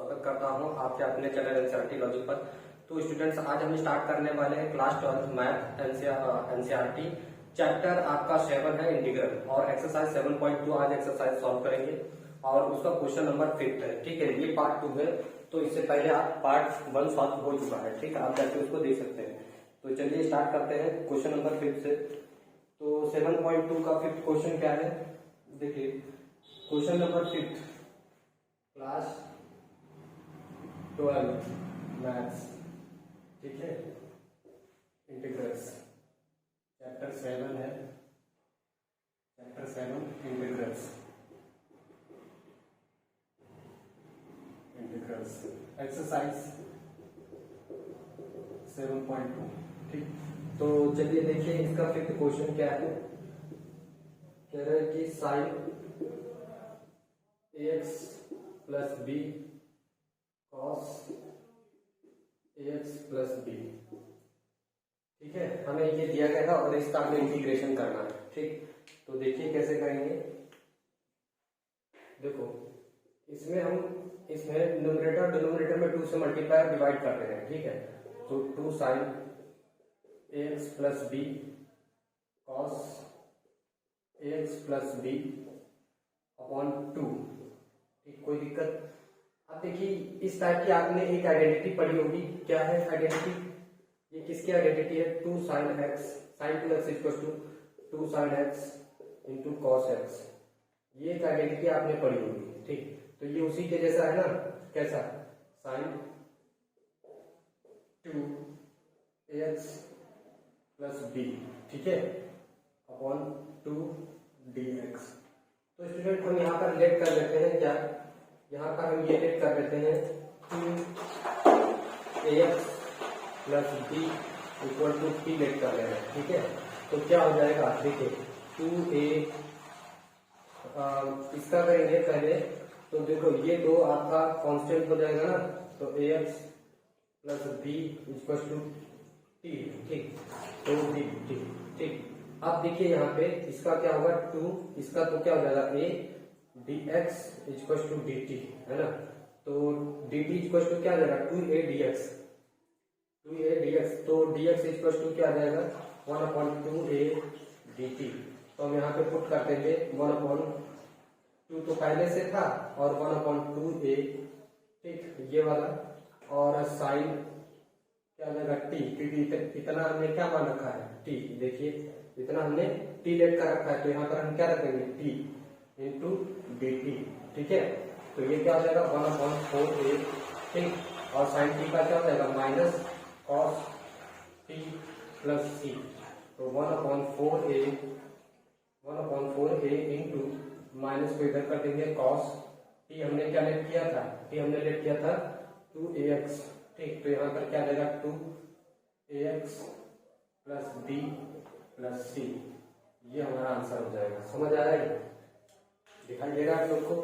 स्वागत करता हूं आपके अपने चैनल एनसीईआरटी लॉजिक पर। तो स्टूडेंट्स, आज हम स्टार्ट करने वाले हैं क्लास 12 मैथ एनसीईआरटी चैप्टर आपका 7 है इंटीग्रल, और एक्सरसाइज 7.2 आज एक्सरसाइज सॉल्व करेंगे और उसका क्वेश्चन नंबर 5 है। ठीक है, ये पार्ट 2 है, तो इससे पहले आप पार्ट 1 सॉल्व हो चुका है। ठीक है, आप जाके उसको देख सकते हैं। तो चलिए स्टार्ट करते हैं क्वेश्चन नंबर 5 से। तो 7.2 का 5th क्वेश्चन क्या है, देखिए क्वेश्चन नंबर 5 क्लास 12 मैथ्स, ठीक है, इंटीग्रल्स चैप्टर 7 है, चैप्टर 7 इंटीग्रल्स एक्सरसाइज 7.2। ठीक, तो चलिए देखिए इसका 5th क्वेश्चन क्या है। कह रहे हैं कि sine ax plus B cos ax plus B. ठीक है, हमें ये दिया गया है और इसका हमें इंटीग्रेशन करना है। ठीक, तो देखिए कैसे करेंगे। देखो इसमें न्यूमरेटर डिनोमिनेटर में 2 से मल्टीप्लाई डिवाइड कर रहे हैं। ठीक है, तो 2 sine ax plus B cos ax plus B upon 2। ठीक, कोई दिक्कत। अब देखिए इस टाइप की आपने एक आइडेंटिटी पढ़ी होगी। क्या है आइडेंटिटी? ये किसकी आइडेंटिटी है? 2 sine X, sine 2x equal to 2 sine X into cos X. ये एक आइडेंटिटी आपने पढ़ी होगी। ठीक, तो ये उसी के जैसा है ना। कैसा? साइन 2ax प्लस बी, ठीक है, अपॉन 2 dx। तो स्टूडेंट हम यहाँ पर लेट कर देते हैं क्या, यहाँ पर हम ये लेट कर देते हैं 2ax plus B equal to p let कर रहे हैं। ठीक है, तो क्या हो जाएगा, देखिए 2a इसका करेंगे पहले। तो देखो ये दो आपका कांस्टेंट हो जाएगा ना, तो ax plus B equal to t। ठीक, तो b। ठीक, अब देखिए यहाँ पे इसका क्या होगा 2, इसका तो क्या हो जाएगा a dx equal to dt, है ना। तो dt इक्वल टू क्या आ जाएगा 2a dx, तो dx इक्वल टू क्या आ जाएगा 1/2a dt। तो हम यहाँ पे पुट कर देंगे 1/2 तो पहले से था और 1/2a। ठीक, ये वाला, और साइन क्या जाएगा t, क्योंकि इतना हमने क्या मान रखा है t। देखिए इतना हमने t लेट कर रखा है, तो यहाँ पर हम क्या रखेंगे t इंटू dt। ठीक है, तो ये क्या हो जाएगा 1/4a। ठीक, और साइन t का क्या हो जाएगा minus cos t plus c। तो 1/4a इंटू माइनस को इधर कर देंगे कॉस t। हमने क्या लेट किया था? t हमने लेट किया था 2ax। ठीक, तो यहाँ पर क्या देगा 2ax plus b plus c। ये हमारा आंसर हो जाएगा। समझ आ रहा है? दिखाई दे रहा है आप लोग को?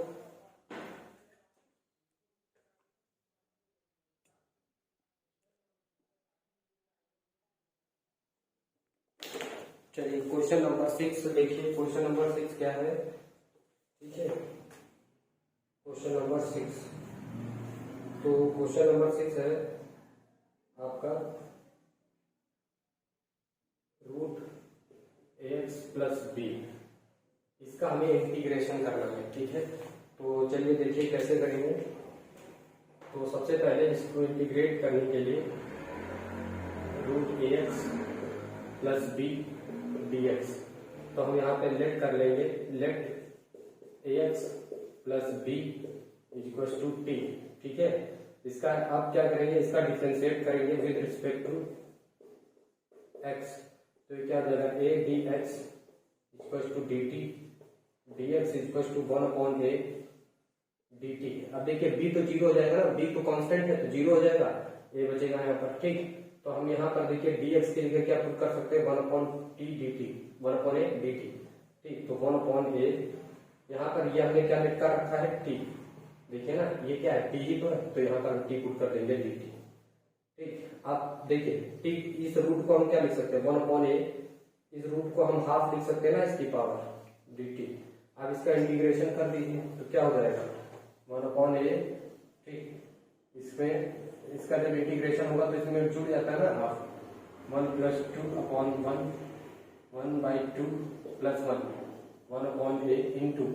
चलिए क्वेश्चन नंबर 6 देखिए। क्वेश्चन नंबर 6 क्या है? ठीक है, क्वेश्चन नंबर 6, तो क्वेश्चन नंबर 6 है आपका रूट ax प्लस बी। इसका हमें इंटीग्रेशन करना है। ठीक है, तो चलिए देखिए कैसे करेंगे। तो सबसे पहले इसको इंटीग्रेट करने के लिए root ax plus B dx, तो हम यहाँ पे लेट कर लेंगे, let ax plus B equal to t। ठीक है, इसका आप क्या करेंगे, इसका डिफरेंशिएट करेंगे विद रिस्पेक्ट टू x। तो क्या हो जाएगा a dx equal to dt, dx equal to 1/a dt। अब देखिए b तो 0 हो जाएगा ना, b तो कांस्टेंट है तो 0 हो जाएगा, a बचेगा यहाँ पर। ठीक, तो हम यहाँ पर देखिए dx के लिए क्या पुट कर सकते हैं 1/t dt, 1/a dt। ठीक, तो 1/a, यहाँ पर ये हमने क्या लेट कर रखा है t। देखिए ना, ये क्या है t ही तो है, तो यहाँ पर हम t पुट कर देंगे dt। ठीक, आप देखिए t, इस रूट को हम क्या लिख सकते हैं 1/a, इस रूट को हम हाफ लिख सकते हैं ना इसकी पावर dt। अब इसका इंटीग्रेशन कर दीजिए तो क्या हो जाएगा 1/a। ठीक, इसमें इसका जब इंटीग्रेशन होगा तो इसमें जुड़ जाता है ना half, 1+2/1, 1/2 + 1/a into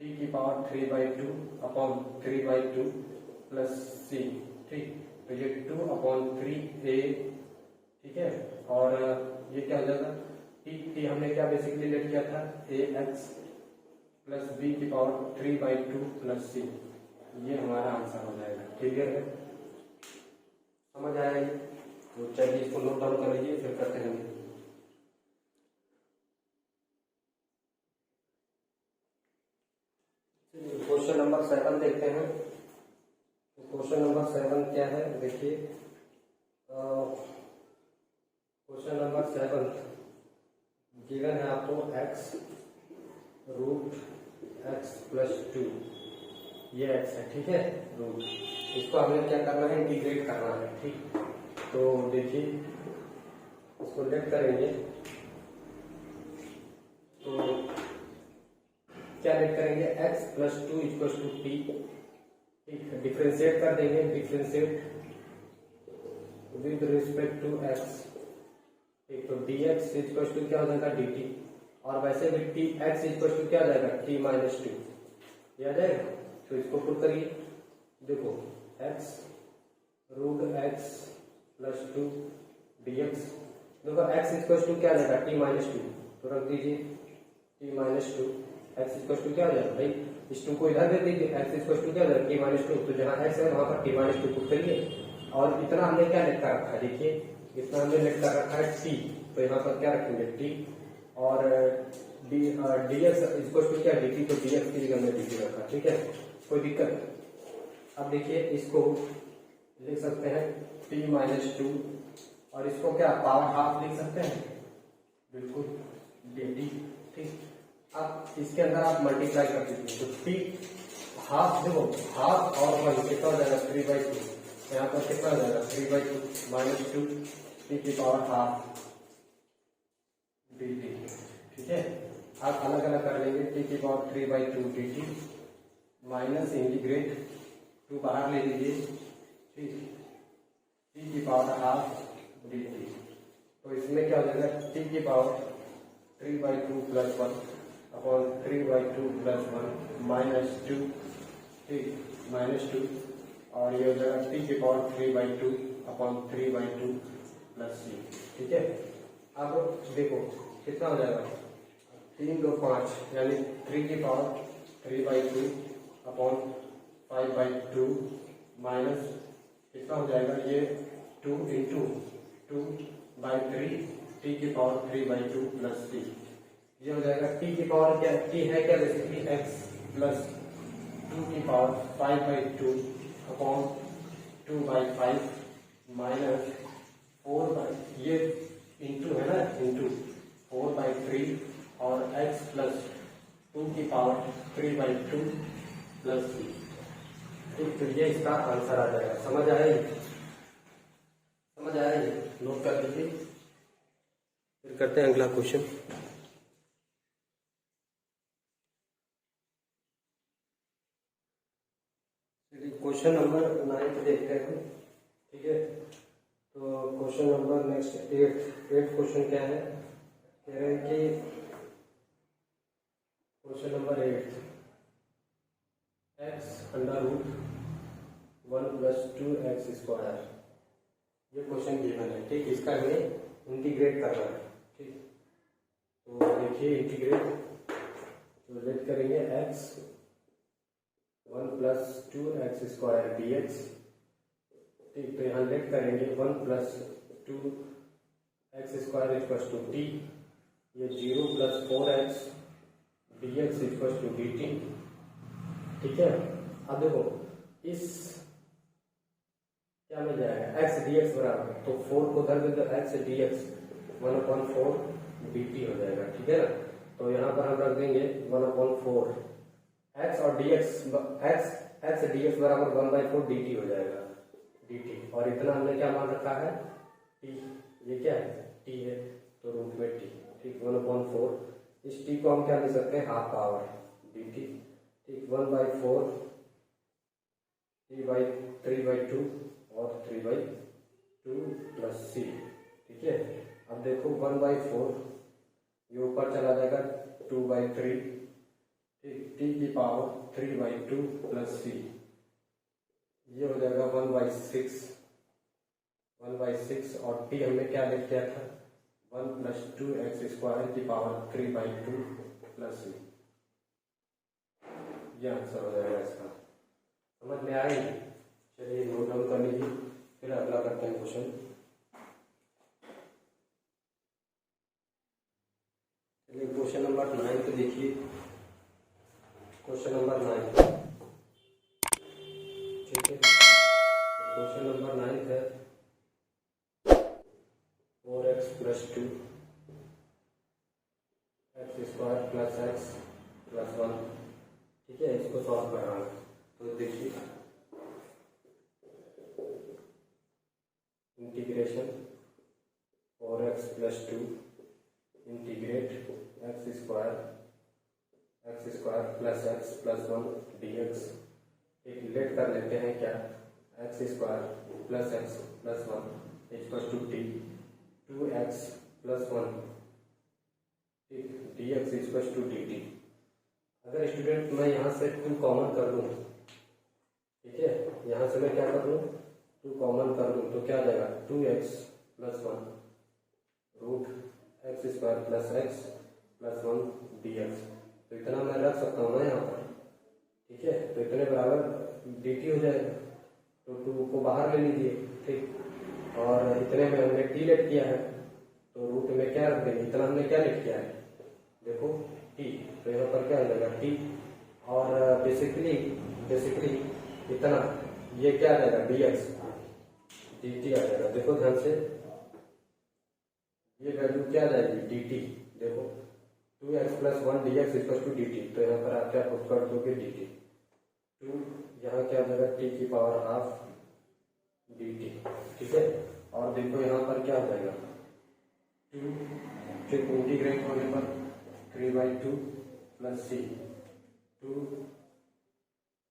t⁴/3/2 plus c। ठीक, तो ये 2/3a, ठीक है। और ये क्या हो जाएगा, t हमने क्या बेसिकली लेट किया था, ax + b⁴/3/2 प्लस c। ये हमारा आंसर हो जाएगा। क्लियर है, समझ आया ये? तो चलिए इसको नोट डाउन कर लीजिए, फिर करते हैं। क्वेश्चन नंबर 7 देखते हैं। तो क्वेश्चन नंबर 7 क्या है, देखिए। क्वेश्चन नंबर 7 गिवन है आपको x √x + 2, ये x है, ठीक है, रूट। इसको हमें क्या करना है, इंटीग्रेट करना है। ठीक, तो देखिए इसको लेट करेंगे तो क्या लेट करेंगे, x + 2 = t। ठीक, डिफ्रेंशिएट कर देंगे, differentiate with respect to x। ठीक, तो dx = क्या हो जाएगा, dt। और वैसे भी x = क्या हो जाएगा, t - 2, ये आ जाएगा। तो इसको पुट करिए, देखो x √x + 2 dx, देखो x = क्या आ जाएगा, t - 2, तो रख दीजिए t - 2। x = क्या हो जाएगा भाई, इस 2 को इधर दे दीजिए, x = क्या हो जाएगा, t - 2। तो जहाँ x है वहां पर t - 2 पुट करिए। और इतना हमने क्या लिख कर रखा है, देखिए इतना हमने लिख कर रखा है t, तो यहाँ पर क्या रखेंगे, t। और dx = क्या, dt, तो dx की जगह हमने dt रखा, ठीक है, कोई दिक्कत। अब देखिए इसको लिख सकते हैं t - 2, और इसको क्या पावर हाफ लिख सकते हैं, बिल्कुल, dt। ठीक, अब इसके अंदर आप मल्टीप्लाई कर दीजिए, तो t हाफ, देखो हाफ और 1 कितना हो जाएगा, 3/2। यहाँ पर कितना हो जाएगा, 3/2 - 2 t⁴ dt। ठीक है, आप अलग अलग कर लेंगे, t⁴3/2 dt माइनस इंटीग्रेट 2 बाहर ले लीजिए। ठीक, t⁴ dt। तो इसमें क्या हो जाएगा, t⁴3/2 + 1/3/2 + 1 -2। ठीक, -2, और ये हो जाएगा t⁴3/2 3/2 + c। ठीक है, अब देखो कितना हो जाएगा, 3 2 5, यानी 3⁴3/2 5/2 माइनस कितना हो जाएगा, ये 2 × 2/3 t⁴3/2 + c। ये हो जाएगा t की पावर क्या, t है क्या बेसिकली x + 2⁵5/2 2/5 माइनस 4, ये इंटू है ना, इंटू 4/3 और x + 2⁵3/2 + c। ठीक, तो ये इसका आंसर आ जाएगा। समझ आया ये, समझ आया ये, नोट कर लीजिए। फिर करते हैं अगला क्वेश्चन। क्वेश्चन नंबर 9 देखते हैं, ठीक है। तो क्वेश्चन नंबर नेक्स्ट 8 क्वेश्चन क्या है, कह रहे हैं कि क्वेश्चन नंबर 8 x √1 + 2x², ये क्वेश्चन गिवन है। ठीक, इसका हमें इंटीग्रेट करना है। ठीक, तो देखिए इंटीग्रेट, तो लेट करेंगे x 1 + 2x² dx। ठीक, तो यहाँ लेट करेंगे 1 + 2x² = t, ये 0 + 4x dx = dt। ठीक है, अब देखो इस क्या मिल जाएगा, x dx बराबर, तो 4 को उधर दे दो, x dx 1/4 dt हो जाएगा। ठीक है ना, तो यहाँ पर हम रख देंगे 1/4 x और dx, x dx बराबर 1/4 dt हो जाएगा, dt। और इतना हमने क्या मान रखा है, t, ये क्या है, t है, तो रूट में t। ठीक, 1/4, इस t को हम क्या ले सकते हैं, हाफ पावर dt। ठीक, 1/4 3/2 और 3/2 प्लस c। ठीक है, अब देखो 1/4 ये ऊपर चला जाएगा 2/3, ठीक, टी की पावर 3/2 प्लस c, ये हो जाएगा 1/6 और टी हमने क्या लिख दिया था 1 + 2x² की पावर 3/2 प्लस c। ये आंसर हो जाएगा इसका। समझ में आएगी? चलिए नोट डाउन कर लीजिए, फिर अगला करते हैं क्वेश्चन। चलिए क्वेश्चन नंबर 9 को देखिए। क्वेश्चन नंबर 9, ठीक है, क्वेश्चन नंबर 9 है 4x + 2 x² + x + 1। ठीक है, इसको सॉल्व कर रहा हूँ। तो देखिए integration 4x + 2 integrate x² + x + 1 dx। एक लेट कर लेते हैं क्या, x² + x + 1 = t 2x + 1, ठीक, dx = dt। अगर स्टूडेंट मैं यहाँ से 2 कॉमन कर दूँ, ठीक है, यहाँ से मैं क्या कर दूँ 2 कॉमन कर दूँ तो क्या आ जाएगा 2x + 1 √x² + x + 1 dx। तो इतना मैं रख सकता हूँ ना यहाँ पर, ठीक है, तो इतने बराबर dt हो जाएगा। तो 2 को बाहर ले लीजिए, ठीक, और इतने में हमने t लेट किया है तो रूट में क्या रख देंगे, इतना हमने क्या लेट किया है देखो t, तो यहाँ पर क्या हो जाएगा t, और बेसिकली इतना ये क्या आ जाएगा dx dt आ जाएगा। देखो ध्यान से, ये वैल्यू क्या आ जाएगी dt, देखो 2x + 1 dx = dt, तो यहाँ पर आप क्या पुट कर दोगे dt, 2 यहाँ क्या आ जाएगा t की पावर ½ dt। ठीक है, और देखो यहाँ पर क्या हो जाएगा 2, फिर इंटीग्रेट होने पर 3/2 प्लस c 2,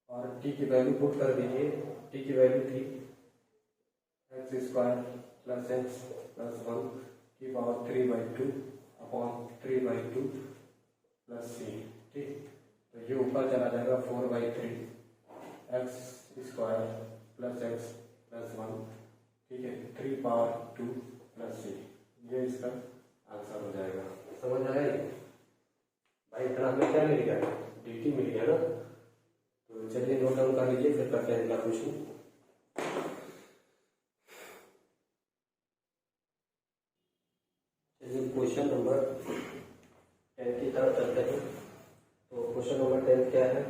और t की वैल्यू पुट कर दीजिए, t की वैल्यू थी x² + x + 1 की पावर 3/2 अपॉन 3/2 प्लस c। ठीक, तो ये ऊपर चला जाएगा 4/3 x² + x + 1, ठीक है, 3/2 प्लस c। ये इसका आंसर हो जाएगा। समझ आया भाई? इतना हमें क्या मिल गया dt मिल गया ना। तो चलिए नोट डाउन कर लीजिए, फिर करते हैं अगला क्वेश्चन। चलिए क्वेश्चन नंबर 10 की तरफ चलते हैं। तो क्वेश्चन नंबर 10 क्या है,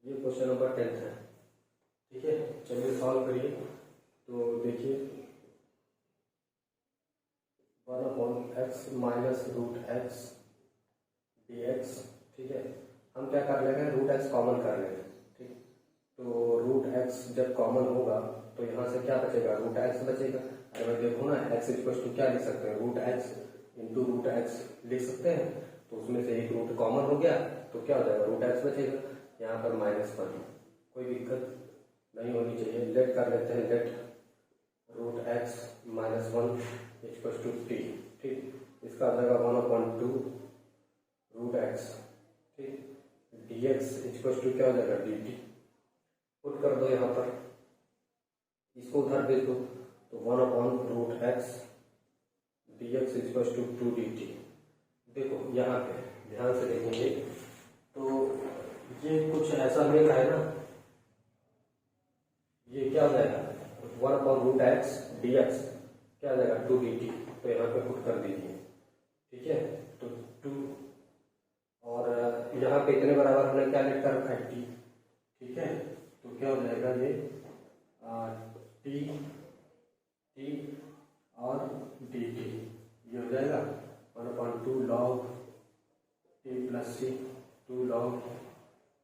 ये क्वेश्चन नंबर 10 है, ठीक है, चलिए सॉल्व करिए। तो देखिए 1/x - √x dx, ठीक है, हम क्या कर लेंगे √x कॉमन कर लेंगे, ठीक, तो √x जब कॉमन होगा तो यहाँ से क्या बचेगा √x बचेगा। अगर देखो ना x = क्या लिख सकते हैं √x × √x लिख सकते हैं, तो उसमें से एक रूट कॉमन हो गया तो क्या हो जाएगा √x बचेगा, यहाँ पर -1, कोई दिक्कत नहीं होनी चाहिए। लेट कर लेते हैं, लेट √x - 1 = t, ठीक, इसका आ जाएगा 1/2 √x, ठीक, dx = क्या हो जाएगा dt। पुट कर दो यहाँ पर, इसको उधर भेज दो, तो 1/√x dx = 2 dt। देखो यहाँ पे ध्यान से देखेंगे तो ये कुछ ऐसा मिल रहा है ना, ये क्या हो जाएगा 1/√x dx क्या आ जाएगा 2 dt, तो यहाँ पे पुट कर दीजिए, ठीक है, तो 2, और यहाँ पे इतने बराबर हमने क्या लिख कर रखा है t, ठीक है, तो क्या हो जाएगा ये t और dt, ये हो जाएगा 1/2 log t + c 2 log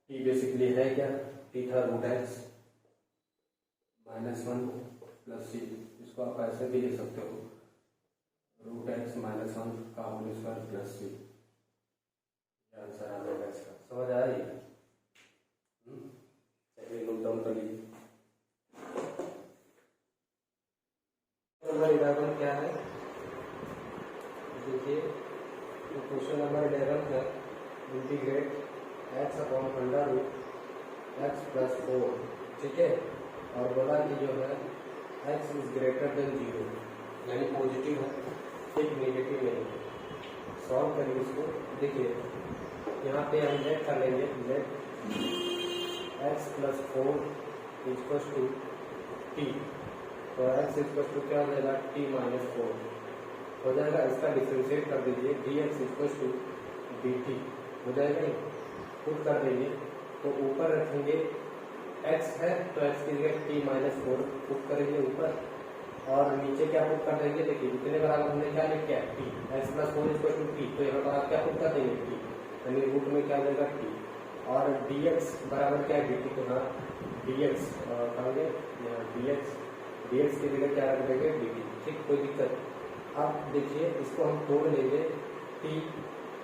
t, basically है क्या t था √x - 1 प्लस c, इसको आप ऐसे भी लिख सकते हो √x - 1 का होल स्क्वायर प्लस c। समझ आई? चलिए नोट डाउन कर लीजिए। नंबर 11 क्या है देखिए, तो क्वेश्चन नंबर 11 है integrate x upon under root X plus 4, ठीक है। और बोला कि जो है x इज ग्रेटर देन 0, यानी पॉजिटिव है, ठीक, नेगेटिव नहीं है। सॉल्व करिए इसको। देखिए यहाँ पे हम लेट कर लेंगे, let x plus 4 equals to t, तो x इक्वल्स टू क्या हो जाएगा, t माइनस 4 हो जाएगा। इसका डिफ्रेंशिएट कर दीजिए, dx इक्वल्स टू dt हो जाएगा, पुट कर देंगे तो ऊपर रखेंगे x है तो x की जगह t माइनस 4 पुट करेंगे ऊपर, और नीचे क्या पुट कर देंगे, देखिए इतने बराबर हमने क्या लिख किया t, x plus 4 equal to t, तो यहाँ पर आप क्या पुट कर देंगे t, यानी रूट में क्या जाएगा t, और dx बराबर क्या है dt, तो हाँ dx कहोगे dx की जगह क्या रख देंगे dt, ठीक, कोई दिक्कत। अब देखिए इसको हम तोड़ लेंगे, t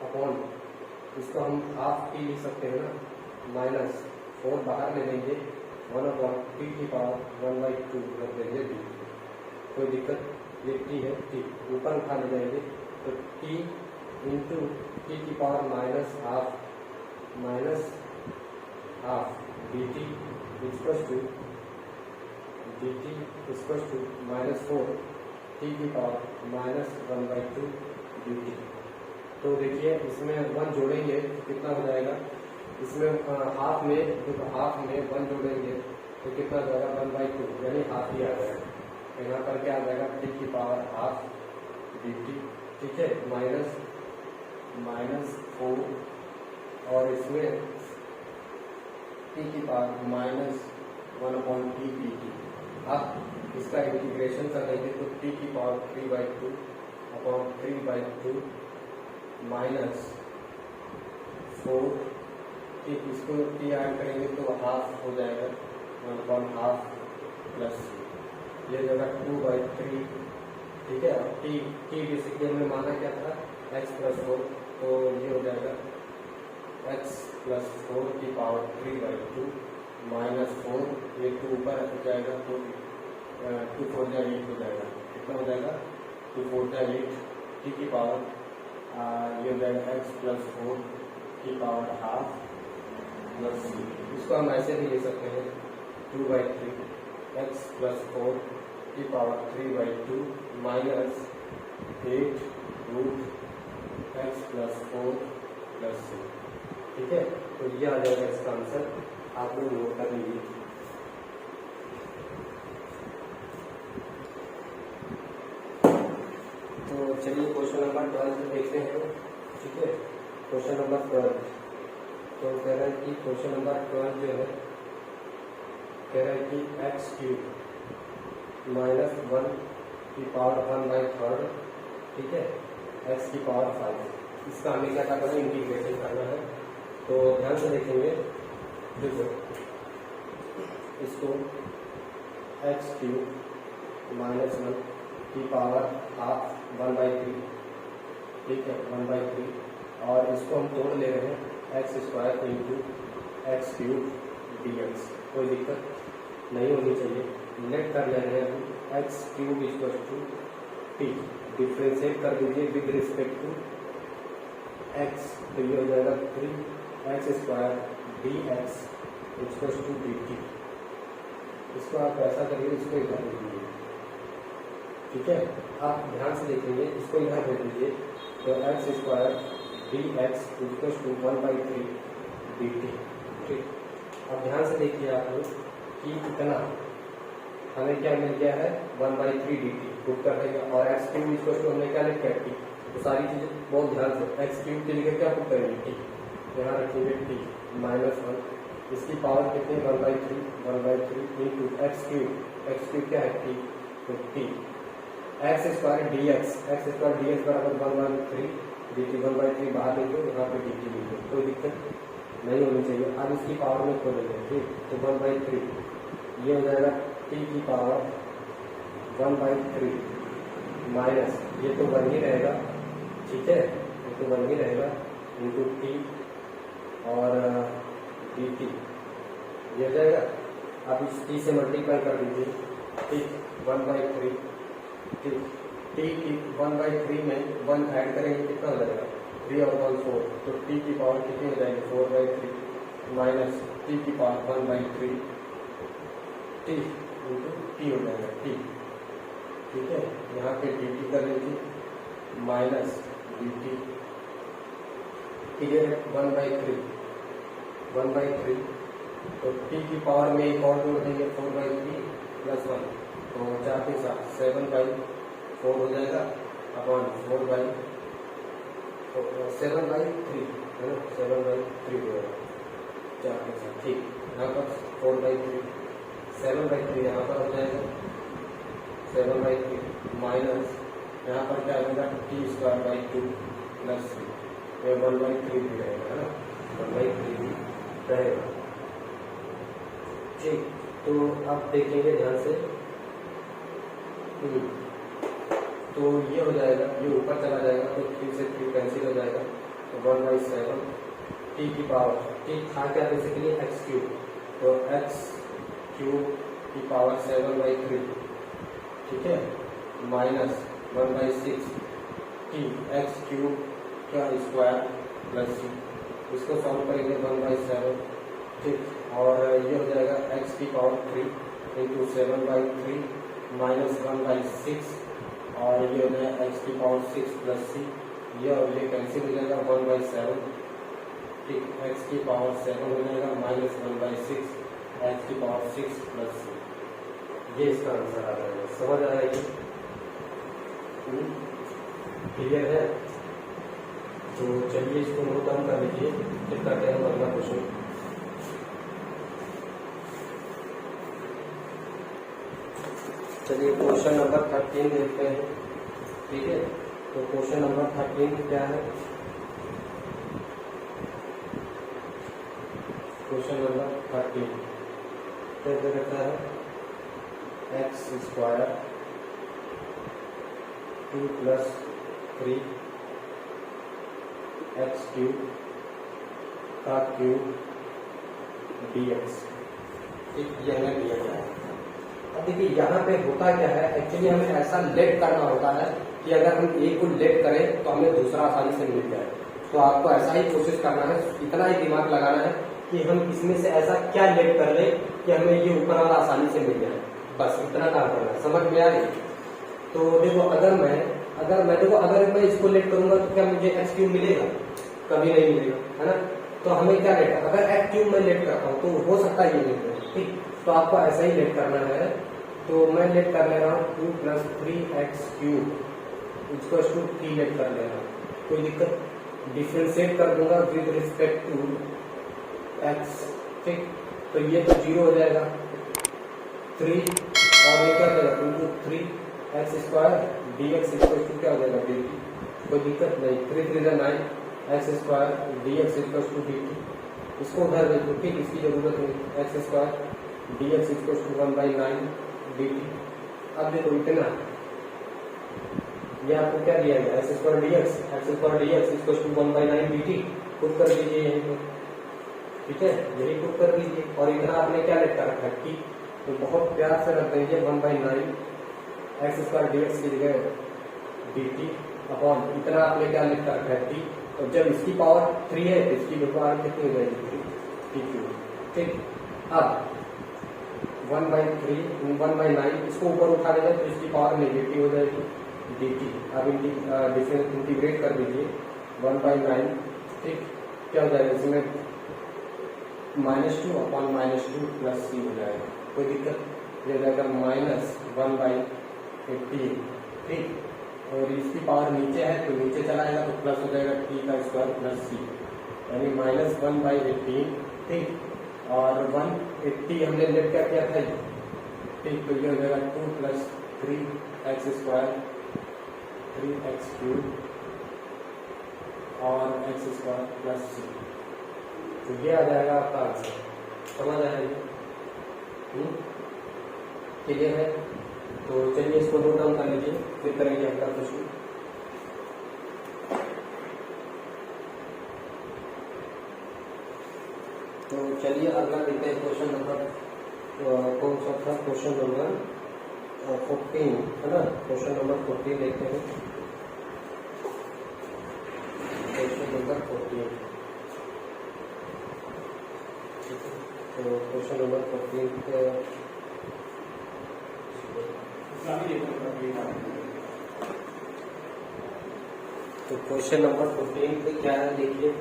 अपॉन इसको हम हाफ t लिख सकते हैं ना, माइनस 4 बाहर ले लेंगे, 1 अपॉन t की पावर 1/2 रख देंगे dt, कोई दिक्कत। ये t है, t ऊपर उठा ले जाएंगे तो t इंटू t की power minus half dt equals to minus 4 t की पावर माइनस 1/2 dt। तो देखिए इसमें 1 जोड़ेंगे तो कितना हो जाएगा, इसमें हाफ में 1 जोड़ेंगे तो कितना हो जाएगा 1/2, यानी हाफ ही आ जाएगा। यहाँ पर क्या आ जाएगा, t की पावर हाफ dt, ठीक है, माइनस 4, और इसमें t की पावर माइनस 1/t dt। अब इसका इंटीग्रेशन कर देंगे तो t की पावर 3/2 अपॉन 3/2 माइनस 4, ठीक, इसको t ऐड करेंगे तो हाफ हो जाएगा, 1/2 प्लस ये जगह 2/3, ठीक है। अब t बेसिकली हमने माना क्या था, x प्लस 4, तो ये हो जाएगा x प्लस 4 की पावर 3/2 माइनस 4, ये 2 ऊपर हो जाएगा तो 2 4 जा 8 हो जाएगा, कितना हो जाएगा 2 4 जा 8, t की पावर ये हो जाएगा x प्लस 4 की पावर हाफ प्लस c। इसको हम ऐसे भी ले सकते हैं 2/3 x प्लस 4 की power 3/2 minus 8 root x plus 4 plus c, ठीक है। तो ये आ जाएगा इसका आंसर, आप लोग नोट कर लीजिए। तो चलिए क्वेश्चन नंबर 12 देखते हैं, ठीक है। क्वेश्चन नंबर 12 तो कह रहा है कि क्वेश्चन नंबर 12 जो है कह रहा है कि x³ माइनस 1 की पावर 1/3, ठीक है, x की पावर 5, इसका हमें क्या करना है, इंटीग्रेशन करना है। तो ध्यान से देखेंगे, देखो इसको x³ माइनस 1 की पावर हाफ 1/3, ठीक है, 1/3, और इसको हम तोड़ ले रहे हैं x² इंटू x³ dx, कोई दिक्कत नहीं होनी चाहिए। लेट कर ले रहे हैं हम x³ equal to t, differentiate कर दीजिए विद रिस्पेक्ट टू x, तो ये हो जाएगा 3x² dx equal to dt। इसको आप ऐसा करिए, इसको इधर दे दीजिए, ठीक है। आप ध्यान से देखेंगे, इसको इधर दे दीजिए तो x² dx equal to 1/3 dt, ठीक। अब ध्यान से देखिए आप लोग कि इतना हमें क्या मिल गया है, 1/3 dt पुट कर देंगे, और x³ इक्वल टू हमने क्या लिखा है t, तो सारी चीजें बहुत ध्यान से, x³ के लिए क्या पुट करेंगे t, यहाँ रखेंगे t माइनस 1, इसकी पावर कितनी 1/3 इंटू x³ क्या है t, तो t x² dx बराबर 1/3 dt, 1/3 बाहर लिखो, यहाँ पे dt लिखो, कोई दिक्कत नहीं होनी चाहिए। अब इसकी पावर में खोलेंगे, ठीक, तो 1/3 ये हो जाएगा t की पावर 1/3 माइनस, ये तो 1 ही रहेगा, ठीक है, ये तो 1 ही रहेगा, इंटू t और डी टी ये हो जाएगा। अब इस टी से मल्टीप्लाई कर दीजिए, ठीक, 1/3, ठीक, टी की 1/3 में 1 ऐड करेंगे कितना हो जाएगा, 3 और 1 4, तो टी की पावर कितनी हो जाएगी 4/3 माइनस टी की पावर 1/3 टी इंटू टी हो जाएगा, टी, ठीक है। यहाँ पे डी टी कर लीजिए माइनस डी टी, क्लियर है, 1/3 तो टी की पावर में एक और जोड़ देंगे 4/3 प्लस 1, तो 4 के साथ 7/4 हो जाएगा अपॉन 7/3 है ना, 7/3 हो जाएगा 4 के साथ, ठीक। यहाँ पर 4/3, 7/3 यहाँ पर हो जाएगा 7/3 माइनस यहाँ पर क्या होगा t² 2 प्लस 3, 1/3 भी रहेगा, है ना, 1/3 भी रहेगा, ठीक। तो अब देखेंगे ध्यान से, तो ये हो जाएगा, ये ऊपर चला जाएगा तो 3 से 3 कैंसिल हो जाएगा, तो 1/7 टी की पावर, टी था क्या बेसिकली x3, तो x³ की पावर 7/3, ठीक है, माइनस 1/6 टी x³ का स्क्वायर प्लस c, इसको सॉल्व करेंगे 1/7, ठीक, और ये हो जाएगा x की पावर 3 इंटू 7/3 माइनस 1/6, और ये हो जाएगा x की पावर 6 प्लस c, ये और ये कैंसिल हो जाएगा 1/7, ठीक, x की पावर 7 हो जाएगा माइनस 1/6 x की पावर 6 प्लस c, ये इसका आंसर आ जाएगा। समझ आ रहा है, क्लियर है? तो चलिए इसको नोट डाउन कर लीजिए, फिर करते हैं अगला क्वेश्चन। चलिए क्वेश्चन नंबर 13 देखते हैं, ठीक है। तो क्वेश्चन नंबर 13 क्या है, क्वेश्चन नंबर 13 कैसे रहता है, x² 2 + 3 x³ का क्यूब dx, ठीक, ये हमें दिया गया है। अब देखिए यहाँ पे होता क्या है, एक्चुअली हमें ऐसा लेट करना होता है कि अगर हम एक को लेट करें तो हमें दूसरा आसानी से मिल जाए। तो आपको ऐसा ही कोशिश करना है, इतना ही दिमाग लगाना है कि हम इसमें से ऐसा क्या लेट कर ले कि हमें ये ऊपर वाला आसानी से मिल जाए, बस इतना काम करना है। समझ में आ रही? तो देखो अगर मैं इसको लेट करूंगा तो क्या मुझे x³ मिलेगा? कभी नहीं मिलेगा, है ना। तो हमें क्या लेट, अगर x³ मैं लेट करता हूँ तो हो सकता है ये मिल जाए, ठीक। तो आपको ऐसा ही लेट करना है, तो मैं लेट कर ले रहा हूँ 2 + 3x³ इसको 3 लेट कर ले रहा हूँ, कोई दिक्कत, डिफ्रेंशिएट कर दूंगा विद रिस्पेक्ट टू x, ठीक। तो ये तो 0 हो जाएगा, 3 और ये क्या हो जाएगा 2 × 3 x² dx क्या हो जाएगा dt, कोई दिक्कत नहीं, 3 × 3 9 x² dx dt, इसको उधर देखो, ठीक, इसकी जरूरत नहीं, x² dx 1/9 dt। अब देखो इतना, ये आपको क्या दिया गया, x² dx 1/9 dt, खुद कर दीजिए यहीं पे, ठीक है, यही खुद कर दीजिए। और इतना आपने क्या लेट कर रखा है t, तो बहुत प्यार से रख दीजिए 1/9 x² dx की जगह dt अपॉन इतना आपने क्या लेट कर रखा है t, तो जब इसकी पावर 3 है तो इसकी पावर कितनी हो जाएगी 3, ठीक। अब 1/9 इसको ऊपर उठा देगा तो इसकी पावर नेगेटिव हो जाएगी dt। अब डिफरेंस इंटीग्रेट कर दीजिए 1/9, ठीक, क्या हो जाएगा इसमें -2 अपॉन -2 प्लस c हो जाएगा, कोई दिक्कत, ये हो जाएगा -1/18, ठीक। और इसकी पावर नीचे है तो नीचे चला जाएगा तो प्लस हो जाएगा t² प्लस c, यानी -1/18, ठीक। और 180 हमने लेट क्या किया था, ठीक, तो ये हो जाएगा 2 + 3x² 3x³ और x² प्लस c, तो ये आ जाएगा आपका आंसर। समझ आएगा? क्लियर है? तो चलिए इसको नोट डाउन कर लीजिए, फिर करेंगे आपका क्वेश्चन। तो चलिए अगला देखते हैं क्वेश्चन नंबर कौन सा था, क्वेश्चन नंबर 14 है ना। क्वेश्चन नंबर 14 देखते हैं। क्वेश्चन नंबर 14, तो क्वेश्चन नंबर 14 तो क्वेश्चन नंबर 14 पे क्या है देखिए।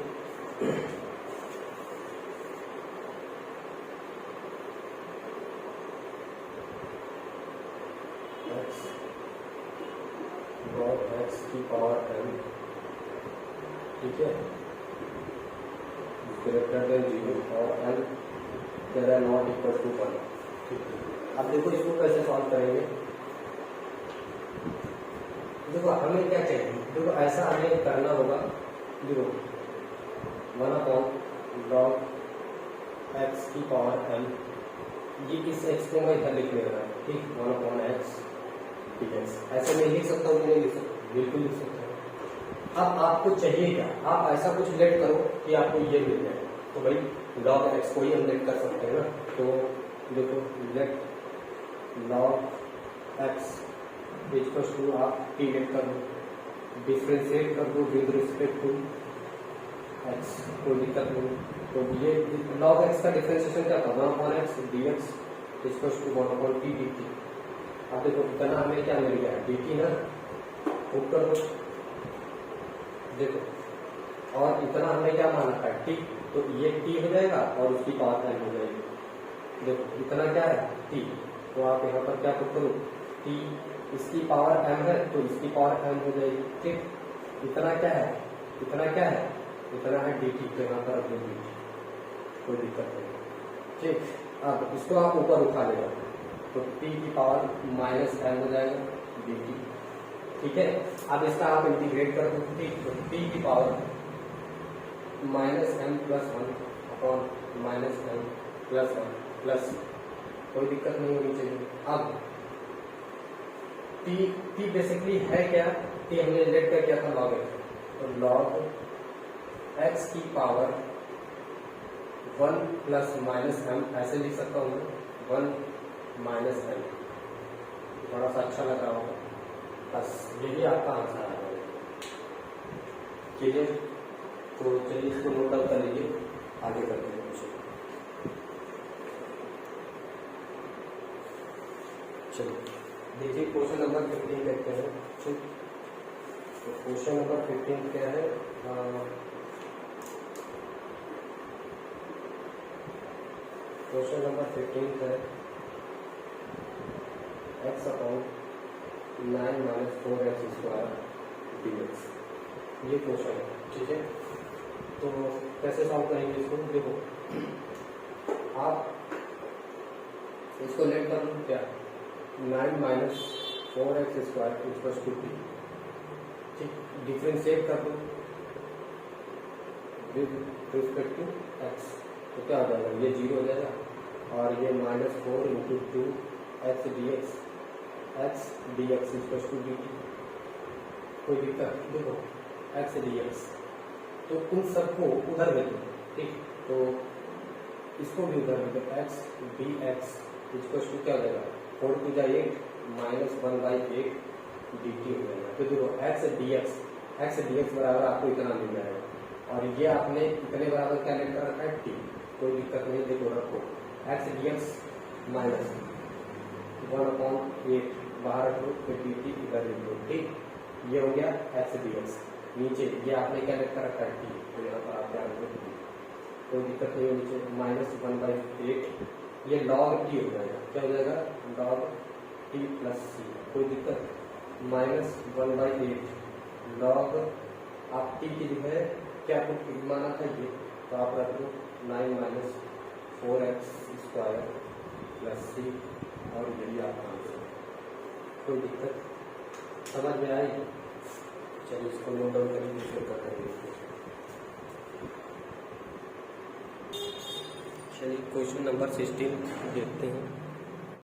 x की पावर n, ठीक है, ग्रेटर देन 0 और n greater not equal to 1। अब देखो इसको कैसे सॉल्व करेंगे। देखो हमें क्या चाहिए, देखो ऐसा हमें करना होगा। देखो 1/log x की पावर n, ये इस x को मैं इधर लिख ले रहा है, ठीक, 1/x, ठीक है। ऐसे मैं लिख सकता हूँ कि नहीं लिख सकता, बिल्कुल लिख सकता हूँ। अब आपको चाहिए क्या, आप ऐसा कुछ लेट करो कि आपको ये मिल जाए। तो भाई log x को ही हम लेट कर सकते हैं ना। तो देखो let log x equals to, आप t लेट कर दो, डिफ्रेंशिएट कर दो विद रिस्पेक्ट टू x, कोई दिक्कत नहीं। तो ये log x का डिफ्रेंशिएशन क्या था, 1/x dx equals to 1/t dt। अब देखो इतना हमें क्या मिल गया, dt ना, पुट कर दो, देखो, और इतना हमें क्या माना था, t, तो ये t हो जाएगा और उसकी पावर n हो जाएगी। देखो इतना क्या है, t, तो आप यहाँ पर क्या पुट करो, t, इसकी पावर m है तो इसकी पावर m हो जाएगी, ठीक। इतना क्या है, इतना क्या है, इतना है dt, तो यहाँ पर अपने dt, कोई दिक्कत नहीं, ठीक। अब इसको आप ऊपर उठा लेगा तो t की पावर -m हो जाएगा dt, ठीक है। अब इसका आप इंटीग्रेट कर दो, ठीक, तो t की power -m + 1 upon -m + 1 plus, कोई दिक्कत नहीं होनी चाहिए। अब t बेसिकली है क्या, t हमने लेट कर क्या था, log x, तो log x की पावर 1 + -m, ऐसे लिख सकता हूँ मैं, 1 -m, थोड़ा सा अच्छा लग रहा होगा, बस यही आपका आंसर आ जाएगा, ठीक है। तो चलिए इसको नोट डाउन कर लीजिए, आगे करते हैं कुछ। चलिए देखिए क्वेश्चन नंबर 15 देखते हैं, ठीक। तो क्वेश्चन नंबर 15 क्या है, क्वेश्चन नंबर 15 है x/9 - 4x² dx, ये क्वेश्चन है, ठीक है। तो कैसे सॉल्व करेंगे इसको, देखो आप इसको लेट कर लो, क्या 9 - 4x² = t, ठीक, डिफ्रेंशिएट कर दो विद रिस्पेक्ट टू x, तो क्या हो जाएगा, ये 0 हो जाएगा, और ये -4 × 2x dx, x dx = dt, कोई दिक्कत, देखो x dx, तो उन सबको उधर भेज दो, ठीक, तो इसको भी उधर भेज दो, x dx = क्या हो जाएगा, 4 × 8 -1/8 dt हो जाएगा। तो देखो x dx बराबर आपको इतना मिल जाएगा, और ये आपने इतने बराबर क्या लेकर रखा है, t, कोई दिक्कत नहीं, देखो रखो x dx -1/8 बाहर रखो, फिर dt इधर लिख दो, ठीक, ये हो गया x dx। नीचे ये आपने क्या लेकर रखा है, t, तो यहाँ पर आप क्या रखो, कोई दिक्कत नहीं होनी चाहिए, -1/8, ये log t हो जाएगा, क्या हो जाएगा, log t + c, कोई दिक्कत, -1/8 log, आप t की जो है क्या आपको माना था ये, तो आप रख दो 9 - 4x² + c, और यही आपका आंसर, कोई दिक्कत समझ में आई। चलिए इसको नोट डाउन करेंगे, फिर करेंगे। चलिए क्वेश्चन नंबर 16 देखते हैं।